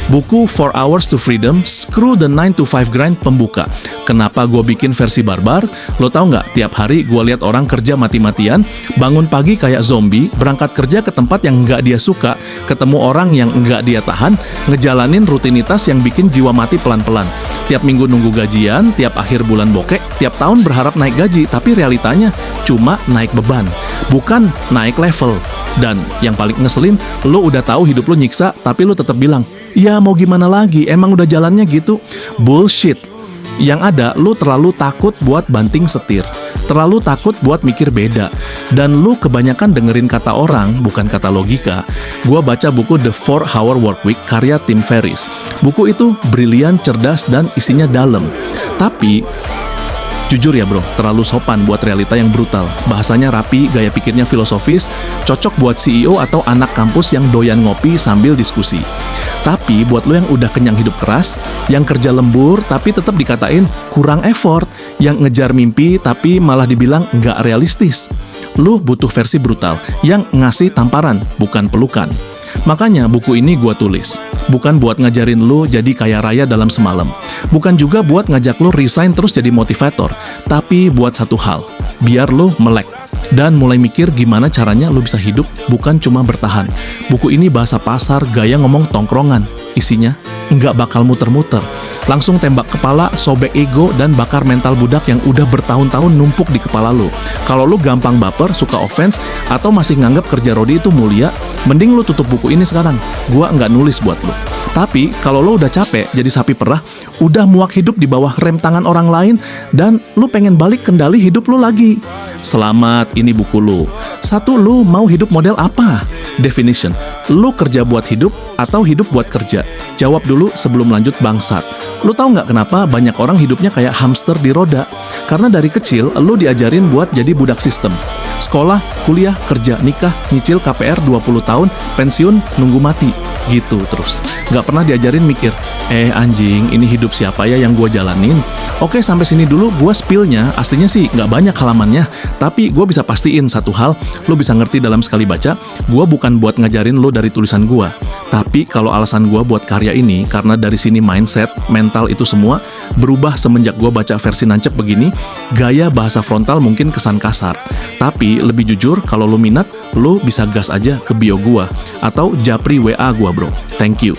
Buku 4 Hours to Freedom, Screw the 9 to 5 Grind pembuka. Kenapa gue bikin versi barbar? Lo tau nggak, tiap hari gue lihat orang kerja mati-matian, bangun pagi kayak zombie, berangkat kerja ke tempat yang nggak dia suka, ketemu orang yang nggak dia tahan, ngejalanin rutinitas yang bikin jiwa mati pelan-pelan. Tiap minggu nunggu gajian, tiap akhir bulan bokek, tiap tahun berharap naik gaji, tapi realitanya cuma naik beban, bukan naik level. Dan yang paling ngeselin, lo udah tahu hidup lo nyiksa, tapi lo tetap bilang, ya mau gimana lagi, emang udah jalannya gitu. Bullshit. Yang ada, lo terlalu takut buat banting setir, terlalu takut buat mikir beda, dan lo kebanyakan dengerin kata orang, bukan kata logika. Gua baca buku The 4-Hour Workweek karya Tim Ferriss. Buku itu brilian, cerdas, dan isinya dalam. Tapi jujur ya bro, terlalu sopan buat realita yang brutal. Bahasanya rapi, gaya pikirnya filosofis, cocok buat CEO atau anak kampus yang doyan ngopi sambil diskusi. Tapi buat lo yang udah kenyang hidup keras, yang kerja lembur tapi tetap dikatain kurang effort, yang ngejar mimpi tapi malah dibilang nggak realistis, lo butuh versi brutal, yang ngasih tamparan, bukan pelukan. Makanya buku ini gua tulis, bukan buat ngajarin lo jadi kaya raya dalam semalam, bukan juga buat ngajak lo resign terus jadi motivator, tapi buat satu hal, biar lo melek dan mulai mikir gimana caranya lo bisa hidup, bukan cuma bertahan. Buku ini bahasa pasar, gaya ngomong tongkrongan, isinya nggak bakal muter-muter, langsung tembak kepala, sobek ego, dan bakar mental budak yang udah bertahun-tahun numpuk di kepala lo. Kalau lo gampang baper, suka offense, atau masih nganggap kerja Rodi itu mulia, mending lo tutup buku ini sekarang. Gua nggak nulis buat lo. Tapi kalau lo udah capek jadi sapi perah, udah muak hidup di bawah rem tangan orang lain, dan lo pengen balik kendali hidup lo lagi, selamat, ini buku lo. Satu, lo mau hidup model apa? Definition. Lo kerja buat hidup atau hidup buat kerja? Jawab dulu sebelum lanjut bangsat. Lo tahu nggak kenapa banyak orang hidupnya kayak hamster di roda? Karena dari kecil lo diajarin buat jadi budak sistem. Sekolah, kuliah, kerja, nikah, nyicil KPR 20 tahun, pensiun, nunggu mati. Gitu terus. Nggak pernah diajarin mikir, anjing, ini hidup siapa ya yang gue jalanin? Oke, sampai sini dulu gue spillnya. Aslinya sih nggak banyak halamannya, tapi gue bisa pastiin satu hal, lo bisa ngerti dalam sekali baca. Gue bukan buat ngajarin lo dari tulisan gue, tapi kalau alasan gue buat karya ini, karena dari sini mindset, mental itu semua berubah semenjak gue baca versi nancep begini. Gaya bahasa frontal mungkin kesan kasar, tapi lebih jujur, kalau lo minat, lo bisa gas aja ke bio gue atau japri WA gue bro. Thank you.